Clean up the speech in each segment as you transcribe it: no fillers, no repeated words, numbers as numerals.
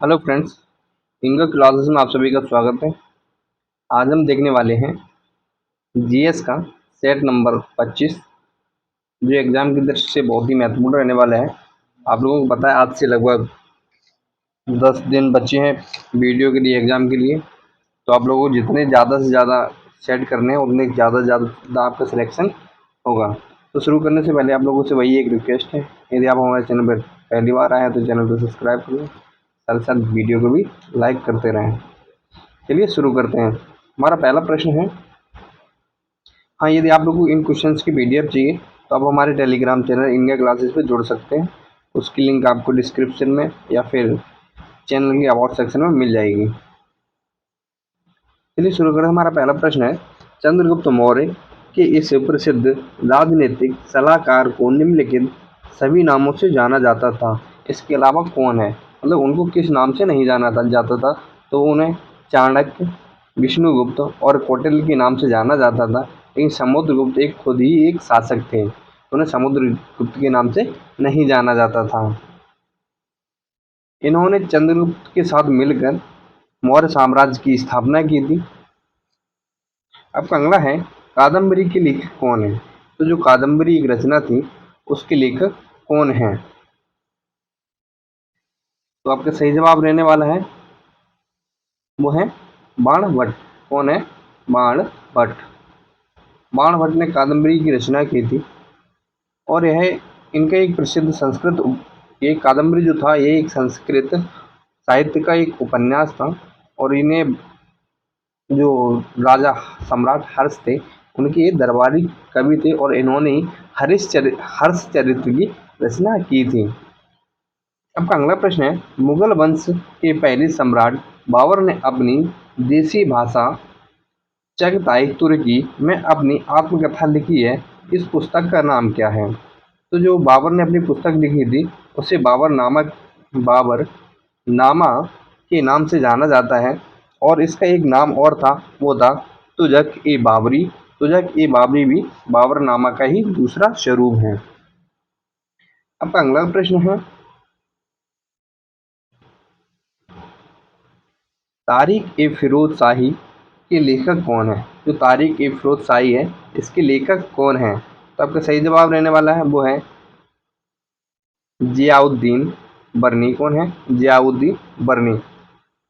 Hello friends, इनका classes में आप सभी का स्वागत है। आज हम देखने वाले हैं जीएस का सेट नंबर 25, जो एग्जाम की दृष्टि से बहुत ही महत्वपूर्ण रहने वाला है। आप लोगों को पता है आज से लगभग 10 दिन बचे हैं वीडियो के लिए, एग्ज़ाम के लिए। तो आप लोगों को जितने ज़्यादा से ज़्यादा सेट करने हैं उतने ज़्यादा से ज़्यादा आपका सिलेक्शन होगा। तो शुरू करने से पहले आप लोगों से वही एक रिक्वेस्ट है, यदि आप हमारे चैनल पर पहली बार आए हैं तो चैनल को सब्सक्राइब करें, साथ साथ वीडियो को भी लाइक करते रहें। चलिए शुरू करते हैं। हमारा पहला प्रश्न है, हाँ, यदि आप लोगों को इन क्वेश्चंस की पीडीएफ चाहिए तो आप हमारे टेलीग्राम चैनल इंडिया क्लासेस पे जुड़ सकते हैं। उसकी लिंक आपको डिस्क्रिप्शन में या फिर चैनल के अबाउट सेक्शन में मिल जाएगी। चलिए शुरू करें। हमारा पहला प्रश्न है, चंद्रगुप्त मौर्य के इस प्रसिद्ध राजनीतिक सलाहकार को निम्नलिखित सभी नामों से जाना जाता था, इसके अलावा कौन है? मतलब उनको किस नाम से नहीं जाना जाता था? तो उन्हें चाणक्य, विष्णुगुप्त और कौटिल्य के नाम से जाना जाता था। लेकिन समुद्रगुप्त एक खुद ही एक शासक थे, उन्हें समुद्रगुप्त के नाम से नहीं जाना जाता था। इन्होंने चंद्रगुप्त के साथ मिलकर मौर्य साम्राज्य की स्थापना की थी। आपका अगला है, कादम्बरी के लेखक कौन है? तो जो कादम्बरी एक रचना थी उसके लेखक कौन हैं? तो आपका सही जवाब रहने वाला है वो है बाणभट्ट। कौन है? बाणभट्ट। बाणभट्ट ने कादम्बरी की रचना की थी और यह इनका एक प्रसिद्ध संस्कृत, ये कादम्बरी जो था ये एक संस्कृत साहित्य का एक उपन्यास था। और इन्हें जो राजा सम्राट हर्ष थे उनके ये दरबारी कवि थे और इन्होंने हर्ष चरित्र की रचना की थी। आपका अगला प्रश्न है, मुगल वंश के पहले सम्राट बाबर ने अपनी देसी भाषा चगताई तुर्की में अपनी आत्मकथा लिखी है, इस पुस्तक का नाम क्या है? तो जो बाबर ने अपनी पुस्तक लिखी थी उसे बाबर नामा के नाम से जाना जाता है। और इसका एक नाम और था, वो था तुजक ए बाबरी। तुजक ए बाबरी भी बाबर नामा का ही दूसरा स्वरूप है। आपका अगला प्रश्न है, तारिक ए फिरोज शाही के लेखक कौन है? जो तारिक ए फिरोज शाही है इसके लेखक कौन है? तो आपका सही जवाब रहने वाला है वो है जियाउद्दीन बरनी। कौन है? जियाउद्दीन बरनी।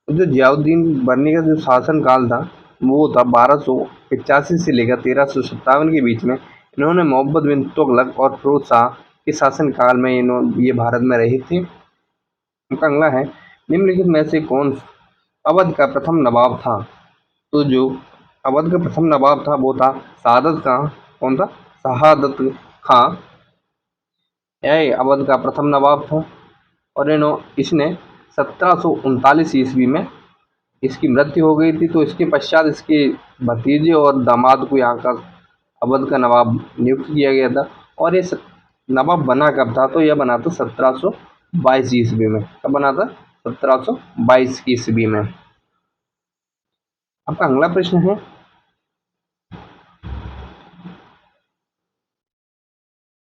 जो जियाउद्दीन बरनी का जो शासन काल था वो था 1285 से लेकर 1357 के बीच में। इन्होंने मोहम्मद बिन तुगलक और फिरोज शाह के शासन काल में ये भारत में रहे थे। उनका अगला है, निम्नलिखित में से कौन अवध का प्रथम नवाब था? तो जो अवध का प्रथम नवाब था वो था शहादत खां। कौन था? शहादत खां। यह अवध का प्रथम नवाब था और इसने 1739 ईस्वी में इसकी मृत्यु हो गई थी। तो इसके पश्चात इसके भतीजे और दामाद को यहाँ का अवध का नवाब नियुक्त किया गया था। और ये नवाब बना कब था? तो यह बना था 1722 ईस्वी में। कब बना था? 1722 ईस्वी में। आपका अगला प्रश्न है,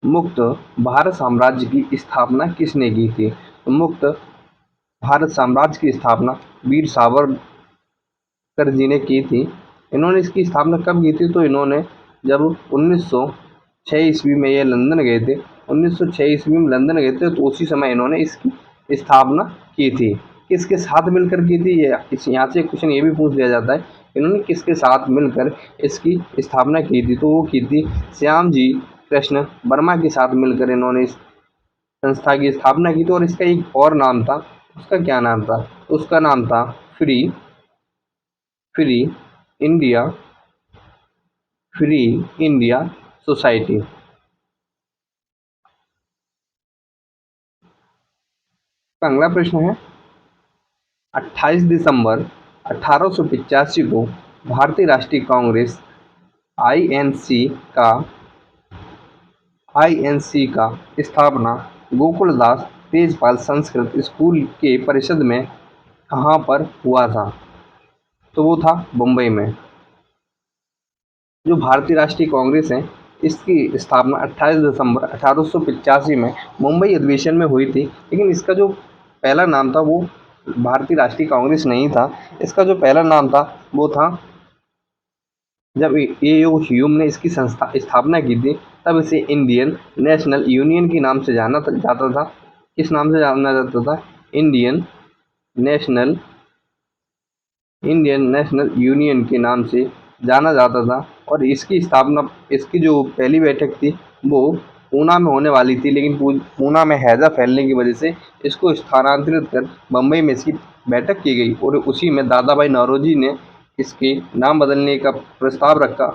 मुक्त भारत साम्राज्य की स्थापना किसने की थी? तो मुक्त भारत साम्राज्य की स्थापना वीर सावरकर जी ने की थी। इन्होंने इसकी स्थापना कब की थी? तो इन्होंने जब 1906 ईस्वी में ये लंदन गए थे, 1906 ईस्वी में लंदन गए थे तो उसी समय इन्होंने इसकी स्थापना की थी। किसके साथ मिलकर की थी? ये यहाँ से क्वेश्चन ये भी पूछ लिया जाता है, इन्होंने किसके साथ मिलकर इसकी स्थापना की थी? तो वो की थी श्याम जी कृष्ण वर्मा के साथ मिलकर इन्होंने इस संस्था की स्थापना की थी। और इसका एक और नाम था, उसका क्या नाम था? उसका नाम था free free India free India society. अगला प्रश्न है, 28 दिसंबर 1885 को भारतीय राष्ट्रीय कांग्रेस आईएनसी का स्थापना गोकुलदास तेजपाल संस्कृत स्कूल के परिषद में कहाँ पर हुआ था? तो वो था मुंबई में। जो भारतीय राष्ट्रीय कांग्रेस है इसकी स्थापना 28 दिसंबर 1885 में मुंबई अधिवेशन में हुई थी। लेकिन इसका जो पहला नाम था वो भारतीय राष्ट्रीय कांग्रेस नहीं था। इसका जो पहला नाम था वो था, जब ए.ओ. ह्यूम ने इसकी स्थापना की थी, तब इसे इंडियन नेशनल यूनियन के नाम से जाना जाता था। किस नाम से जाना जाता था? नेशनल इंडियन नेशनल यूनियन के नाम से जाना जाता था। और इसकी स्थापना, इसकी जो पहली बैठक थी वो पूना में होने वाली थी, लेकिन पूना में हैजा फैलने की वजह से इसको स्थानांतरित कर बम्बई में इसकी बैठक की गई, और उसी में दादा भाई नौरोजी ने इसके नाम बदलने का प्रस्ताव रखा।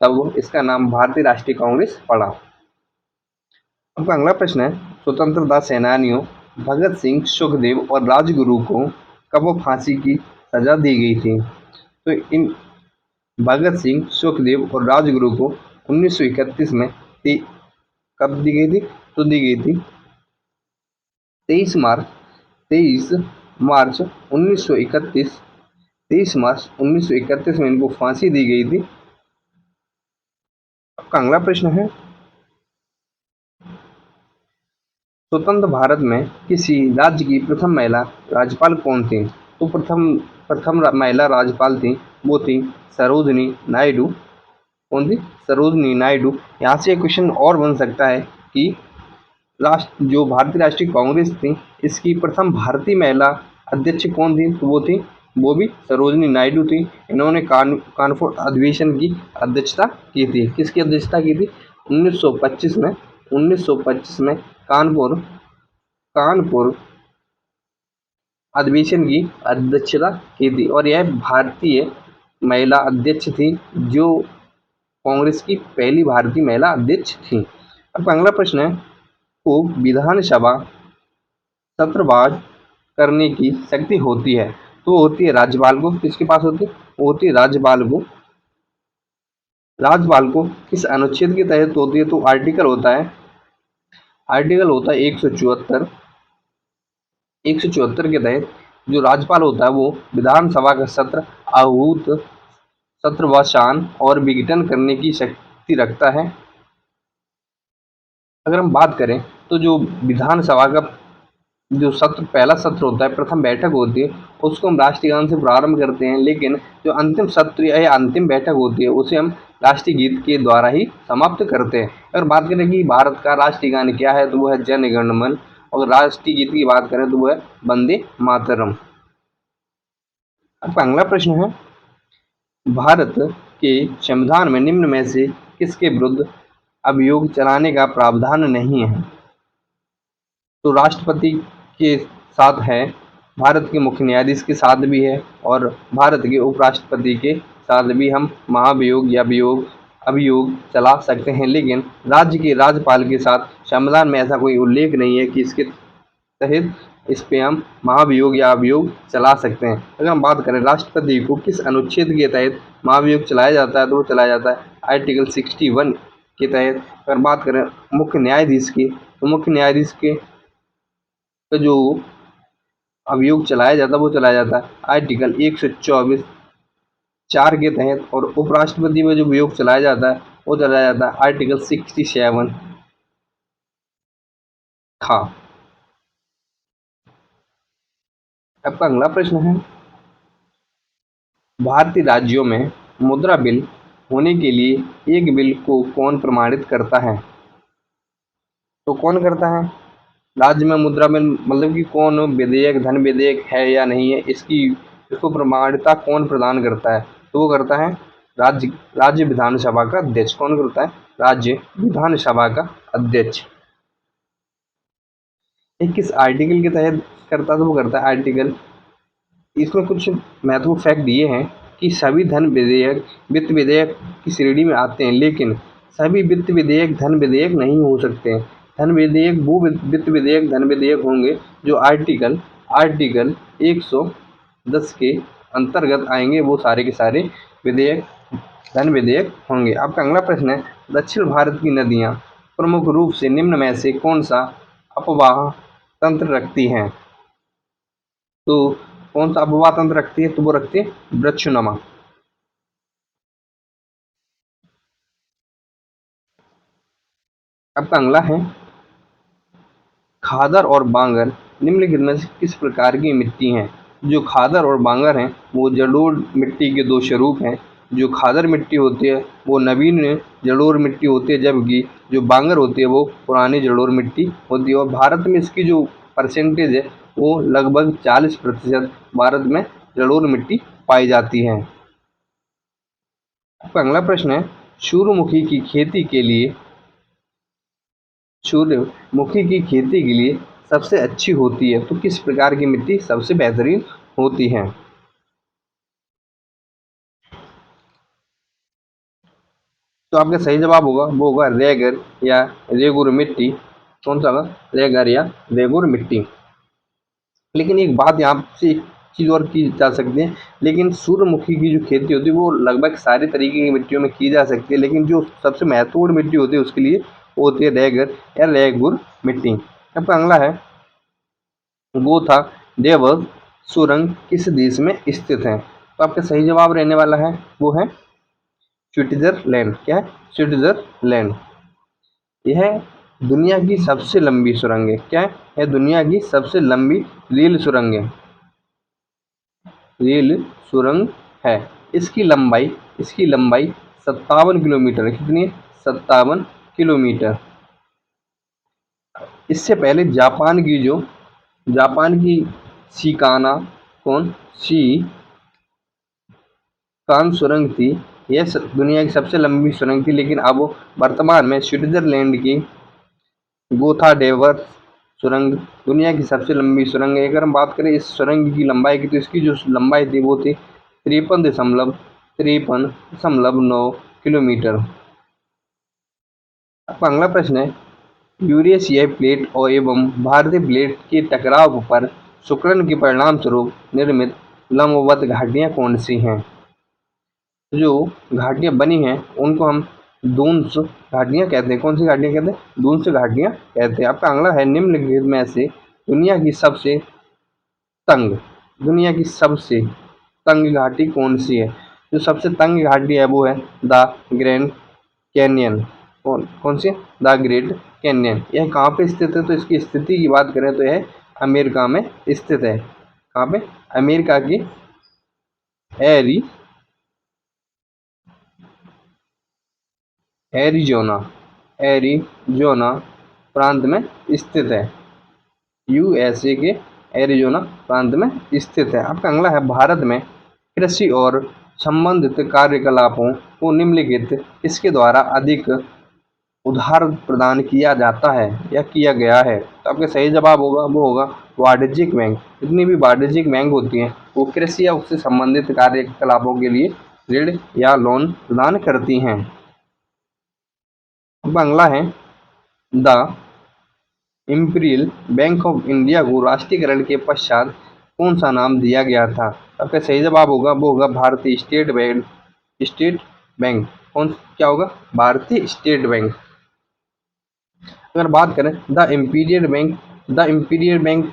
तब इसका नाम भारतीय राष्ट्रीय कांग्रेस पड़ा। अब अगला प्रश्न है, स्वतंत्रता सेनानियों भगत सिंह, सुखदेव और राजगुरु को कब फांसी की सजा दी गई थी? तो इन भगत सिंह, सुखदेव और राजगुरु को 1931 में कब दी गई थी? तो दी गई थी 23 मार्च 23 मार्च 1931 23 मार्च 1931 में इनको फांसी दी गई थी। आपका अगला प्रश्न है, स्वतंत्र भारत में किसी राज्य की प्रथम महिला राज्यपाल कौन थी? तो प्रथम महिला राज्यपाल थी, वो थी सरोजिनी नायडू। कौन थी? सरोजिनी नायडू। यहाँ से एक क्वेश्चन और बन सकता है कि जो भारतीय राष्ट्रीय कांग्रेस थी, इसकी प्रथम भारतीय महिला अध्यक्ष कौन थी? तो वो भी सरोजिनी नायडू थी। इन्होंने कानपुर अधिवेशन की अध्यक्षता की थी। किसकी अध्यक्षता की थी? 1925 में कानपुर अधिवेशन की अध्यक्षता की थी, और यह भारतीय महिला अध्यक्ष थी, जो कांग्रेस की पहली भारतीय महिला अध्यक्ष थी। अब अगला प्रश्न है, को विधानसभा सत्रवाज करने की शक्ति होती है? तो होती है राज्यपाल को। किसके पास होती है? वो होती है राज्यपाल को। राज्यपाल को किस अनुच्छेद के तहत होती है? तो आर्टिकल होता है 174। 174 के तहत जो राज्यपाल होता है वो विधानसभा का सत्र आहूत, सत्रवसान और विघटन करने की शक्ति रखता है। अगर हम बात करें तो जो विधानसभा का जो सत्र, पहला सत्र होता है, प्रथम बैठक होती है, उसको हम राष्ट्रीय गान से प्रारंभ करते हैं, लेकिन जो अंतिम सत्र या अंतिम बैठक होती है उसे हम राष्ट्रीय गीत के द्वारा ही समाप्त करते हैं। अगर बात करें कि भारत का राष्ट्रीय गान क्या है, तो वो है जन गण मन। और राष्ट्रीय गीत की बात करें तो वो है वंदे मातरम। अब अगला प्रश्न है, भारत के संविधान में निम्न में से किसके विरुद्ध अभियोग चलाने का प्रावधान नहीं है? तो राष्ट्रपति के साथ है, भारत के मुख्य न्यायाधीश के साथ भी है, और भारत के उपराष्ट्रपति के साथ भी हम महाभियोग या अभियोग चला सकते हैं, लेकिन राज्य के राज्यपाल के साथ संविधान में ऐसा कोई उल्लेख नहीं है कि इसके तहत इस पे हम महाभियोग या अभियोग चला सकते हैं। अगर हम बात करें राष्ट्रपति को किस अनुच्छेद के तहत महाभियोग चलाया जाता है, तो वो चलाया जाता है आर्टिकल 61 के तहत। अगर बात करें मुख्य न्यायाधीश की, तो मुख्य न्यायाधीश के जो अभियोग चलाया जाता है वो चलाया जाता है आर्टिकल 124(4) के तहत, और उपराष्ट्रपति में जो अभियोग चलाया जाता है वो चलाया जाता है आर्टिकल 67 खा। आपका अगला प्रश्न है, भारतीय राज्यों में मुद्रा बिल होने के लिए एक बिल को कौन प्रमाणित करता है? तो कौन करता है? राज्य में मुद्रा बिल मतलब कि कौन विधेयक, धन विधेयक है या नहीं है, इसको प्रमाणिकता कौन प्रदान करता है? तो वो करता है राज्य विधानसभा का अध्यक्ष। कौन करता है? राज्य विधानसभा का अध्यक्ष। ये किस आर्टिकल के तहत करता है? तो वो करता है आर्टिकल, इसमें कुछ महत्वपूर्ण फैक्ट ये हैं कि सभी धन विधेयक वित्त विधेयक की श्रेणी में आते हैं, लेकिन सभी वित्त विधेयक धन विधेयक नहीं हो सकते हैं। धन विधेयक वो वित्त विधेयक धन विधेयक होंगे जो आर्टिकल 110 के अंतर्गत आएंगे, वो सारे के सारे विधेयक धन विधेयक होंगे। आपका अगला प्रश्न है, दक्षिण भारत की नदियाँ प्रमुख रूप से निम्न में से कौन सा अपवाह तंत्र रखती हैं? तो कौन सा अपवाह तंत्र रखती है? तो वो रखती है वृक्षनुमा। आपका अगला है, खादर और बांगर निम्नलिखित में से किस प्रकार की मिट्टी हैं? जो खादर और बांगर हैं वो जलोढ़ मिट्टी के दो स्वरूप हैं। जो खादर मिट्टी होती है वो नवीन जलोढ़ मिट्टी होती है, जबकि जो बांगर होती है वो पुरानी जलोढ़ मिट्टी होती है। और भारत में इसकी जो परसेंटेज है वो लगभग 40% भारत में जलोढ़ मिट्टी पाई जाती है। अगला प्रश्न है, सूर्यमुखी की खेती के लिए सबसे अच्छी होती है तो किस प्रकार की मिट्टी सबसे बेहतरीन होती है? तो आपका सही जवाब होगा वो होगा रेगर या रेगुर मिट्टी। कौन सा होगा? रेगर या रेगुर मिट्टी। लेकिन एक बात यहाँ से एक चीज़ और की जा सकती है, लेकिन सूर्यमुखी की जो खेती होती है वो लगभग सारे तरीके की मिट्टियों में की जा सकती है, लेकिन जो सबसे महत्वपूर्ण मिट्टी होती है उसके लिए वो होती है रेगर या रेगुर मिट्टी। अब अगला है, गोथा देवस सुरंग किस देश में स्थित है? तो आपका सही जवाब रहने वाला है वो है स्विट्जरलैंड। क्या है? स्विट्जरलैंड। यह दुनिया की सबसे लंबी सुरंग है। क्या है? यह दुनिया की सबसे लंबी रेल सुरंग है। रेल सुरंग है। इसकी लंबाई 57 किलोमीटर है। कितनी है? 57 किलोमीटर। इससे पहले जापान की शिकाना कौन शी कान सुरंग थी। यह दुनिया की सबसे लंबी सुरंग थी, लेकिन अब वर्तमान में स्विट्जरलैंड की गोथा डेवर्स सुरंग दुनिया की सबसे लंबी सुरंग है। अगर हम बात करें इस सुरंग की लंबाई की, तो इसकी जो लंबाई थी वो थी 53.9 किलोमीटर। अब अगला प्रश्न है, यूरेशियाई प्लेट और एवं भारतीय प्लेट के टकराव पर शुक्लन के परिणाम स्वरूप निर्मित लंबवत घाटियां कौन सी हैं? जो घाटियां बनी हैं उनको हम दून्स घाटियां कहते हैं। कौन सी घाटियां कहते हैं? दून्स घाटियां कहते हैं। आपका अगला है, निम्नलिखित में से दुनिया की सबसे तंग घाटी कौन सी है? जो सबसे तंग घाटी है वो है द ग्रैंड कैनियन। कौन सी? The great canyon. यह कहाँ पे स्थित है? तो इसकी स्थिति की बात करें तो यह अमेरिका में स्थित है। कहाँ पे? अमेरिका की एरिजोना प्रांत में स्थित है। यूएसए के एरिजोना प्रांत में स्थित है। आपका अगला है, भारत में कृषि और संबंधित कार्यकलापों को निम्नलिखित इसके द्वारा अधिक उधार प्रदान किया जाता है या किया गया है? तो आपका सही जवाब होगा वो होगा वाणिज्यिक बैंक। जितनी भी वाणिज्यिक बैंक होती हैं वो कृषि या उससे संबंधित कार्यकलापों के लिए ऋण या लोन प्रदान करती हैं। अब अगला है, the imperial bank of India को राष्ट्रीयकरण के पश्चात कौन सा नाम दिया गया था? आपका सही जवाब होगा वो होगा भारतीय स्टेट बैंक। कौन क्या होगा? भारतीय स्टेट बैंक। अगर बात करें द इंपीरियल बैंक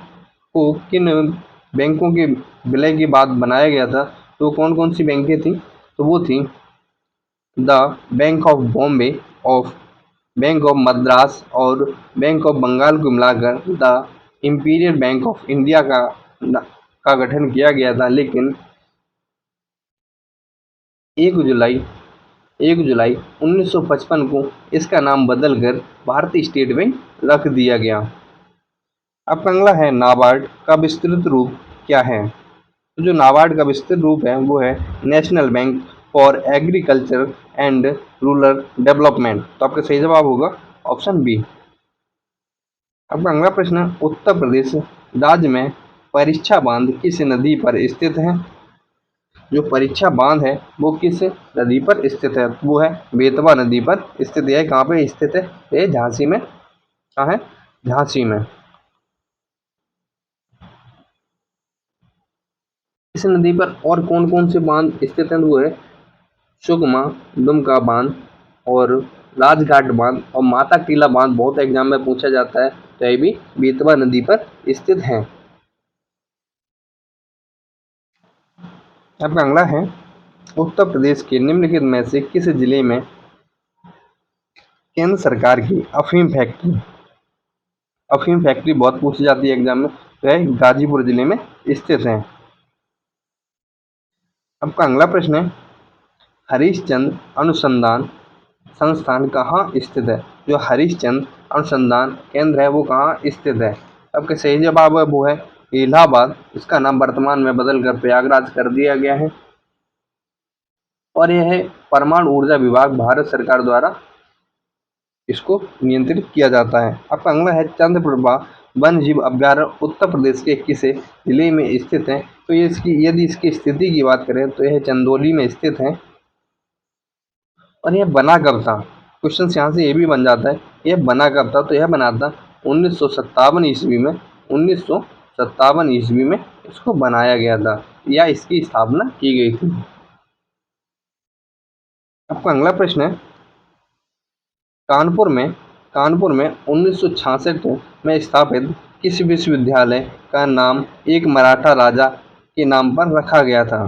को किन बैंकों के विलय के बाद बनाया गया था, तो कौन कौन सी बैंकें थी? तो वो थी the bank of Bombay, bank of Madras और बैंक ऑफ बंगाल को मिलाकर the imperial bank of India का गठन किया गया था। लेकिन 1 जुलाई 1955 को इसका नाम बदलकर भारतीय स्टेट बैंक रख दिया गया। अब अगला है, नाबार्ड का विस्तृत रूप क्या है? तो जो नाबार्ड का विस्तृत रूप है वो है national bank for agriculture and rural development. तो आपका सही जवाब होगा ऑप्शन बी। अब अगला प्रश्न, उत्तर प्रदेश राज्य में परीक्षा बांध किस नदी पर स्थित है? जो परीक्षा बांध है वो किस नदी पर स्थित है? वो है बेतवा नदी पर स्थित है। कहाँ पे स्थित है? ये झांसी में। कहाँ है? झांसी में। इस नदी पर और कौन कौन से बांध स्थित हैं? वो है सुकमा दुमका बांध और राजघाट बांध और माता टीला बांध। बहुत एग्जाम में पूछा जाता है, तो ये भी बेतवा नदी पर स्थित है। अब अगला है, उत्तर प्रदेश के निम्नलिखित में से किस जिले में केंद्र सरकार की अफीम फैक्ट्री बहुत पूछी जाती है एग्जाम में, वह गाजीपुर जिले में स्थित है। आपका अगला प्रश्न है, हरिश्चंद्र अनुसंधान संस्थान कहाँ स्थित है? जो हरिश्चंद्र अनुसंधान केंद्र है वो कहाँ स्थित है? आपका सही जवाब है वो है इलाहाबाद। इसका नाम वर्तमान में बदलकर प्रयागराज कर दिया गया है और यह परमाणु ऊर्जा विभाग भारत सरकार द्वारा इसको नियंत्रित किया जाता है। आपका अगला है, चंद्रप्रभा वन जीव अभ्यारण्य उत्तर प्रदेश के किस जिले में स्थित है? तो ये इसकी यदि इसकी स्थिति की बात करें तो यह चंदौली में स्थित है। और यह बना कब था? क्वेश्चन यहाँ से ये भी बन जाता है, यह बना कब था? तो यह बना था 1957 ईस्वी में। 1957 ईस्वी में इसको बनाया गया था या इसकी स्थापना की गई थी। आपका अगला प्रश्न है, कानपुर में 1966 में स्थापित किस विश्वविद्यालय का नाम एक मराठा राजा के नाम पर रखा गया था?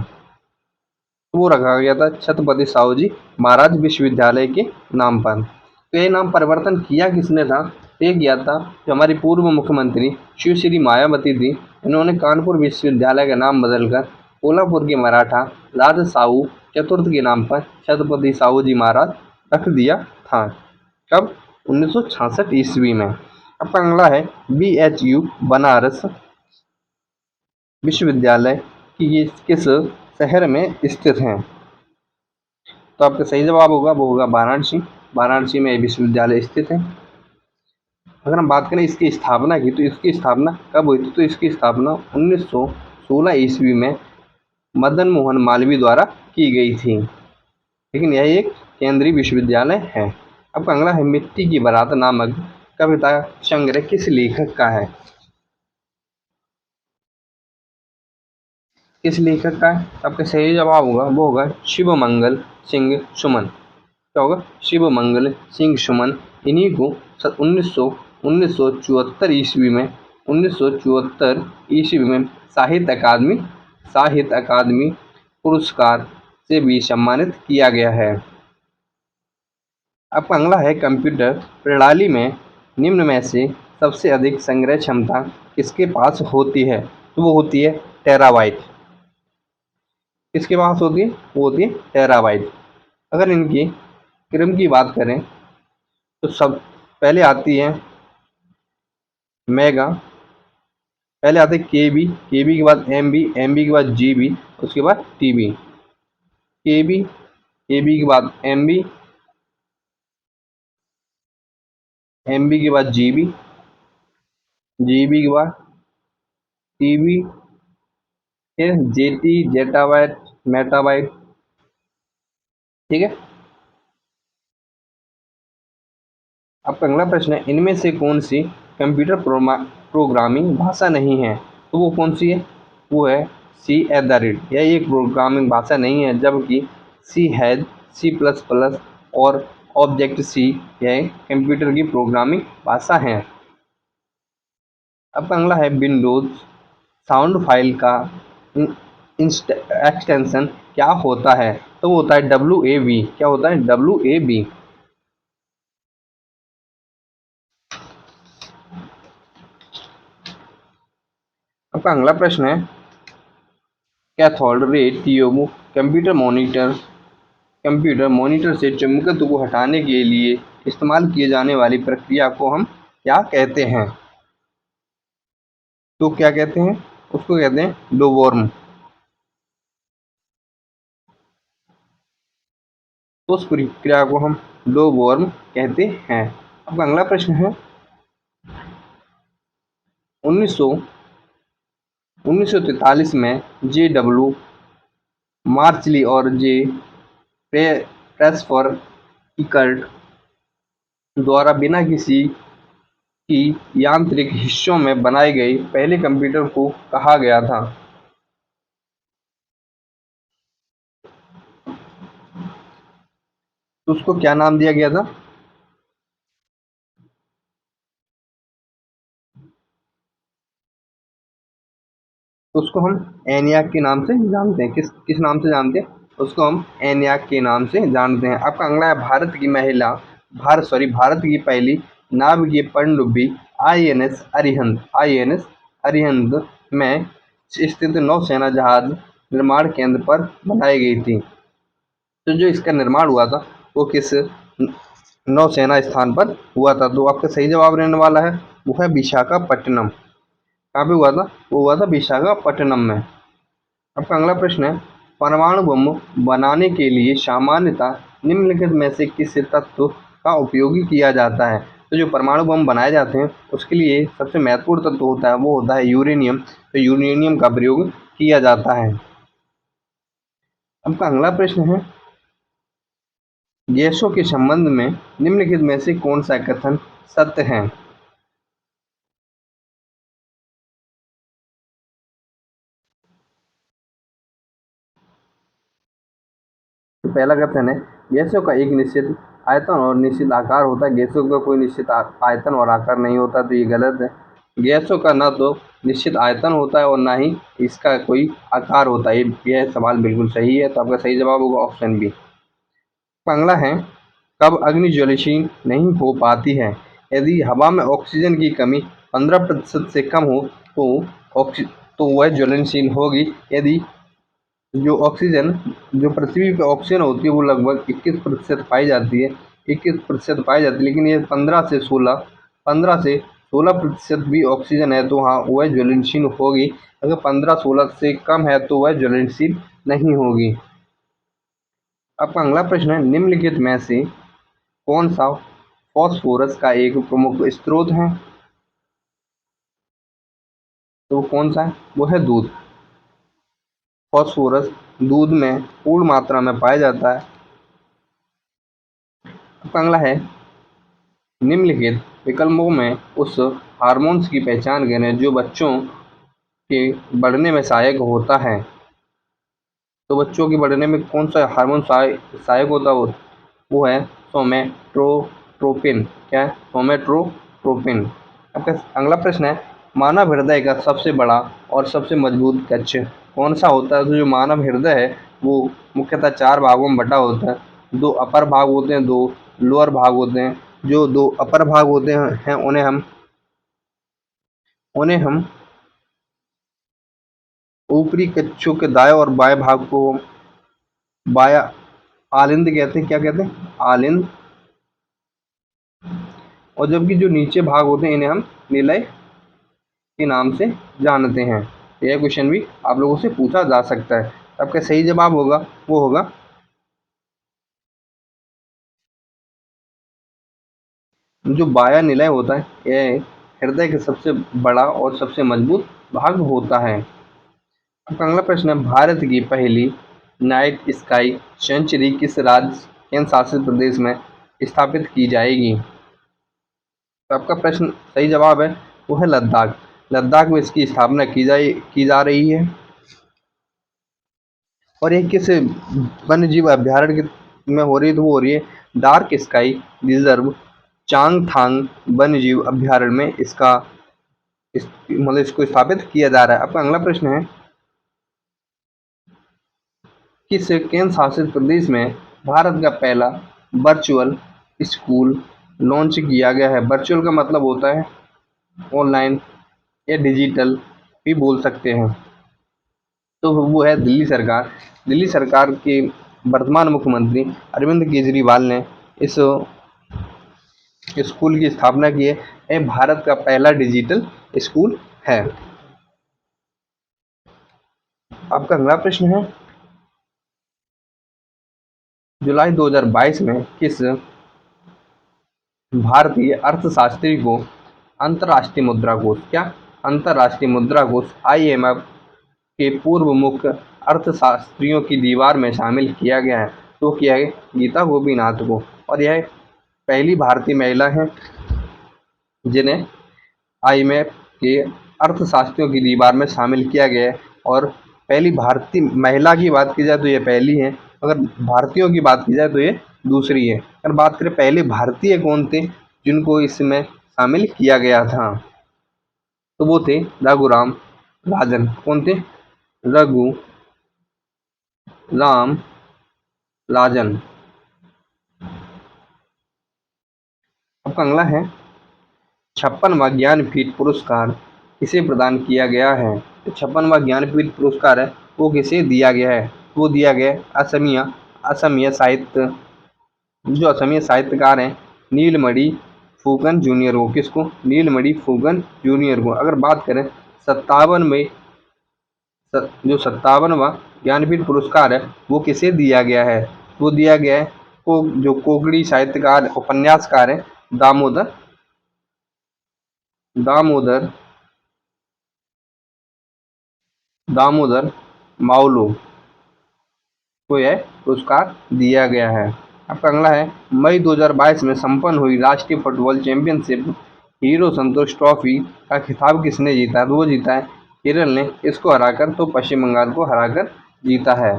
वो रखा गया था छत्रपति साहूजी महाराज विश्वविद्यालय के नाम पर। तो ये नाम परिवर्तन किया किसने था? ये किया था जो हमारी पूर्व मुख्यमंत्री शिवश्री मायावती थी। इन्होंने कानपुर विश्वविद्यालय का नाम बदलकर कोल्हापुर के मराठा राजा साहू चतुर्थ के नाम पर छत्रपति साहूजी महाराज रख दिया था। कब? 1966 ईस्वी में। आपका अगला है, BHU बनारस विश्वविद्यालय की किस शहर में स्थित है? तो आपका सही जवाब होगा वो होगा वाराणसी। वाराणसी में विश्वविद्यालय स्थित है। अगर हम बात करें इसकी स्थापना की, तो इसकी स्थापना कब हुई थी? तो इसकी स्थापना 1916 ईस्वी में मदन मोहन मालवीय द्वारा की गई थी। लेकिन यह एक केंद्रीय विश्वविद्यालय है। आपका अगला है, मिट्टी की बारात नामक कविता संग्रह किस लेखक का है? किस लेखक का है? आपका सही जवाब होगा वो होगा शिवमंगल सिंह सुमन। क्या होगा? शिवमंगल सिंह सुमन। इन्हीं को 1974 ईस्वी में 1974 ईस्वी में साहित्य अकादमी पुरस्कार से भी सम्मानित किया गया है। आपका अगला है, कंप्यूटर प्रणाली में निम्न में से सबसे अधिक संग्रह क्षमता किसके पास होती है? तो वो होती है टेराबाइट। किसके पास होती है? वो होती है टेराबाइट। अगर इनकी क्रम की बात करें तो सब पहले आती है मेगा, पहले आते केबी, केबी के बाद एमबी, एमबी के बाद जीबी, उसके बाद टीबी। केबी, केबी के बाद एमबी, एमबी के बाद जीबी, जीबी के बाद टीबी, फिर जेटी, जेटाबाइट, मेटाबाइट। ठीक है। आपका अगला प्रश्न है, इनमें से कौन सी कंप्यूटर प्रोग्रामिंग भाषा नहीं है? तो वो कौन सी है? वो है C#। यह एक प्रोग्रामिंग भाषा नहीं है, जबकि C हैज, C++ और ऑब्जेक्ट सी यह कंप्यूटर की प्रोग्रामिंग भाषा है। अब अगला है, विंडोज साउंड फाइल का एक्सटेंशन क्या होता है? तो वो होता है WAV। क्या होता है? WAV। आपका अगला प्रश्न है, cathode ray tube computer monitor से चुंबकत्व को हटाने के लिए इस्तेमाल किए जाने वाली प्रक्रिया को हम क्या कहते हैं? तो क्या कहते हैं? उसको कहते हैं लोवर्म। तो उस प्रक्रिया को हम लोवर्म कहते हैं। अब अगला प्रश्न है, 1943 में JW मार्चली और जे प्रेसफर इकर्ट द्वारा बिना किसी की यांत्रिक हिस्सों में बनाए गए पहले कंप्यूटर को कहा गया था? तो उसको क्या नाम दिया गया था? तो उसको हम एनियाक के नाम से जानते हैं। किस नाम से जानते हैं? उसको हम एनियाक के नाम से जानते हैं। आपका अगला है, भारत की पहली नाभिकीय पनडुब्बी INS अरिहंत अरिहंत में स्थित नौसेना जहाज निर्माण केंद्र पर बनाई गई थी। तो जो इसका निर्माण हुआ था वो किस नौसेना स्थान पर हुआ था? तो आपका सही जवाब रहने वाला है वो है विशाखापट्टनम। कहाँ पे हुआ था? वो हुआ था विशाखापट्टनम में। आपका अगला प्रश्न है, परमाणु बम बनाने के लिए सामान्यतः निम्नलिखित में से किस तत्व का उपयोग किया जाता है? तो जो परमाणु बम बनाए जाते हैं उसके लिए सबसे महत्वपूर्ण तत्व होता है वो होता है यूरेनियम। तो यूरेनियम का प्रयोग किया जाता है। आपका अगला प्रश्न है, गैसों के संबंध में निम्नलिखित में से कौन सा कथन सत्य है? तो पहला कथन है, गैसों का एक निश्चित आयतन और निश्चित आकार होता है। गैसों का कोई निश्चित आयतन और आकार नहीं होता, तो ये गलत है। गैसों का ना तो निश्चित आयतन होता है और ना ही इसका कोई आकार होता है। यह सवाल बिल्कुल सही है, तो आपका सही जवाब होगा ऑप्शन बी। अगला है, कब अग्नि ज्वलनशील नहीं हो पाती है? यदि हवा में ऑक्सीजन की कमी 15% से कम हो तो वह ज्वलनशील होगी। यदि जो ऑक्सीजन जो पृथ्वी पे ऑक्सीजन होती है वो लगभग 21% पाई जाती है, 21% पाई जाती है, लेकिन ये 15 से 16% भी ऑक्सीजन है तो हाँ वह ज्वलनशील होगी। अगर 15-16 से कम है तो वह ज्वलनशील नहीं होगी। आपका अगला प्रश्न है, निम्नलिखित में से कौन सा फॉस्फोरस का एक प्रमुख स्रोत है? तो कौन सा है? वो है दूध। फॉस्फोरस दूध में पूर्ण मात्रा में पाया जाता है। आपका अगला है, निम्नलिखित विकल्पों में उस हार्मोन्स की पहचान करें जो बच्चों के बढ़ने में सहायक होता है। तो बच्चों के बढ़ने में कौन सा हार्मोन सहायक होता है? वो है सोमेट्रोट्रोपिन। क्या है? सोमेट्रोट्रोपिन। आपका अगला प्रश्न है, मानव हृदय का सबसे बड़ा और सबसे मजबूत कक्ष कौन सा होता है? तो जो मानव हृदय है वो मुख्यतः 4 भागों में बटा होता है। 2 अपर भाग होते हैं, 2 लोअर भाग होते हैं। जो 2 अपर भाग होते हैं उन्हें हम ऊपरी कक्षों के दाएं और बाएं भाग को बाया आलिंद कहते हैं। क्या कहते हैं? आलिंद। और जबकि जो नीचे भाग होते हैं इन्हें हम निलय के नाम से जानते हैं। यह क्वेश्चन भी आप लोगों से पूछा जा सकता है। आपका सही जवाब होगा वो होगा जो बाया निलय होता है, यह हृदय का सबसे बड़ा और सबसे मजबूत भाग होता है। आपका अगला प्रश्न है, भारत की पहली नाइट स्काई सेंचुरी किस राज्य केंद्र शासित प्रदेश में स्थापित की जाएगी? तो आपका प्रश्न सही जवाब है वो है लद्दाख। लद्दाख में इसकी स्थापना की जा रही है। और ये किस वन्य जीव अभ्यारण्य में हो रही है? तो वो हो रही है डार्क स्काई रिजर्व चांगथांग वन्य जीव अभ्यारण्य में मतलब इसको स्थापित किया जा रहा है। आपका अगला प्रश्न है, किस केंद्र शासित प्रदेश में भारत का पहला वर्चुअल स्कूल लॉन्च किया गया है? वर्चुअल का मतलब होता है ऑनलाइन या डिजिटल भी बोल सकते हैं। तो वो है दिल्ली सरकार। दिल्ली सरकार के वर्तमान मुख्यमंत्री अरविंद केजरीवाल ने इस स्कूल की स्थापना की है। यह भारत का पहला डिजिटल स्कूल है। आपका अगला प्रश्न है, जुलाई 2022 में किस भारतीय अर्थशास्त्री को अंतर्राष्ट्रीय मुद्रा कोष क्या अंतर्राष्ट्रीय मुद्रा कोष IMF के पूर्व मुख्य अर्थशास्त्रियों की दीवार में शामिल किया गया है? तो किया है गीता गोपीनाथ को। और यह पहली भारतीय महिला है जिन्हें IMF के अर्थशास्त्रियों की दीवार में शामिल किया गया है। और पहली भारतीय महिला की बात की जाए तो ये पहली है, अगर भारतीयों की बात की जाए तो ये दूसरी है। अगर बात करें पहले भारतीय कौन थे जिनको इसमें शामिल किया गया था, तो वो थे रघुराम राजन। कौन थे? रघु राम राजन। आपका अगला है, 56वां ज्ञानपीठ पुरस्कार किसे प्रदान किया गया है? तो 56वां ज्ञानपीठ पुरस्कार है वो किसे दिया गया है? वो दिया गया है असमिया साहित्य, जो असमिया साहित्यकार हैं नीलमणि फूकन जूनियर को। किसको? नीलमणि फूकन जूनियर को। अगर बात करें 57 में, जो 57वां ज्ञानपीठ पुरस्कार है वो किसे दिया गया है? वो दिया गया है जो कोंकणी साहित्यकार उपन्यासकार है दामोदर दामोदर दामोदर मावलो को यह पुरस्कार दिया गया है। आपका अगला है, मई 2022 में संपन्न हुई राष्ट्रीय फुटबॉल चैंपियनशिप हीरो संतोष ट्रॉफी का खिताब किसने जीता? तो वो जीता है केरल ने, इसको हराकर तो पश्चिम बंगाल को हराकर जीता है।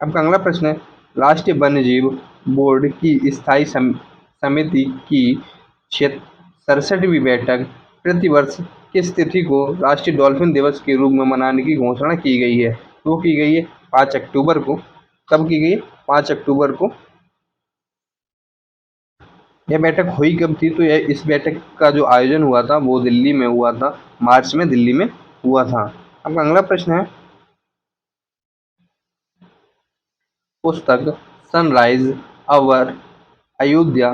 आपका अगला प्रश्न है, राष्ट्रीय वन्यजीव बोर्ड की स्थायी समिति की 67वीं बैठक प्रतिवर्ष किस तिथि को राष्ट्रीय डॉल्फिन दिवस के रूप में मनाने की घोषणा की गई है? वो की गई है 5 अक्टूबर को। कब की गई है? 5 अक्टूबर को। यह बैठक हुई कब थी? तो यह इस बैठक का जो आयोजन हुआ था वो दिल्ली में हुआ था, मार्च में दिल्ली में हुआ था। आपका अगला प्रश्न है, पुस्तक सनराइज अवर अयोध्या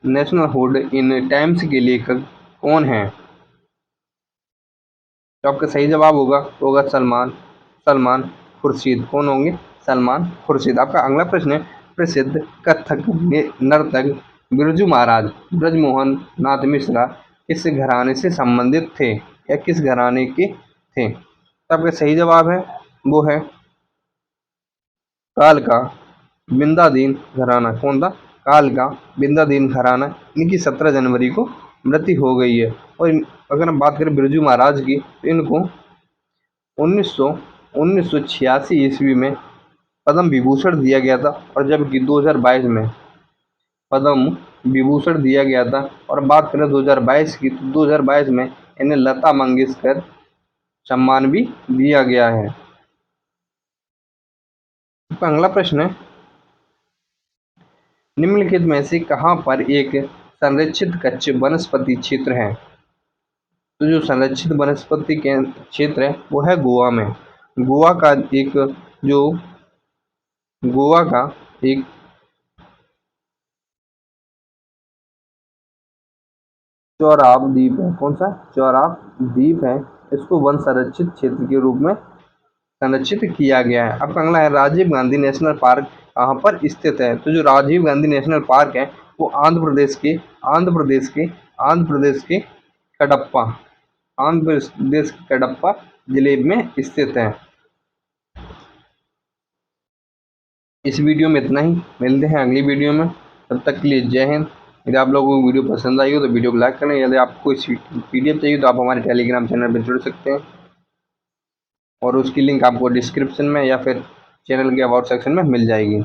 नेशनलहुड इन टाइम्स के लेखक कौन हैं? तो आपका सही जवाब होगा सलमान खुर्शीद। कौन होंगे? सलमान खुर्शीद। आपका अगला प्रश्न है, प्रसिद्ध कथक नर्तक बिरजू महाराज ब्रजमोहन नाथ मिश्रा किस घराने से संबंधित थे या किस घराने के थे? तो आपका सही जवाब है वो है काल का बिंदादीन घराना। कौन था? काल का बिंदादीन घराना। इनकी 17 जनवरी को मृत्यु हो गई है। और अगर हम बात करें बिरजू महाराज की तो इनको 1986 ईस्वी में पद्म विभूषण दिया गया था, और जबकि 2022 में पद्म विभूषण दिया गया था। और बात करें 2022 की, तो 2022 में इन्हें लता मंगेशकर सम्मान भी दिया गया है। अगला प्रश्न है, निम्नलिखित में से कहां पर एक संरक्षित कच्छ वनस्पति क्षेत्र है? तो जो संरक्षित वनस्पति के क्षेत्र है वो है गोवा में। गोवा का एक जो गोवा का एक चौराब द्वीप है। कौन सा? चौराब द्वीप है। इसको वन संरक्षित क्षेत्र के रूप में संरक्षित किया गया है। अब अगला है, राजीव गांधी नेशनल पार्क कहाँ पर स्थित है? तो जो राजीव गांधी नेशनल पार्क है वो आंध्र प्रदेश के कडप्पा जिले में स्थित है। इस वीडियो में इतना ही, मिलते हैं अगली वीडियो में, तब तक के लिए जय हिंद। यदि आप लोगों को वीडियो पसंद आई हो तो वीडियो को लाइक करें। यदि आपको इस PDF चाहिए तो आप हमारे टेलीग्राम चैनल पर जुड़ सकते हैं, और उसकी लिंक आपको डिस्क्रिप्शन में या फिर चैनल के अबाउट सेक्शन में मिल जाएगी।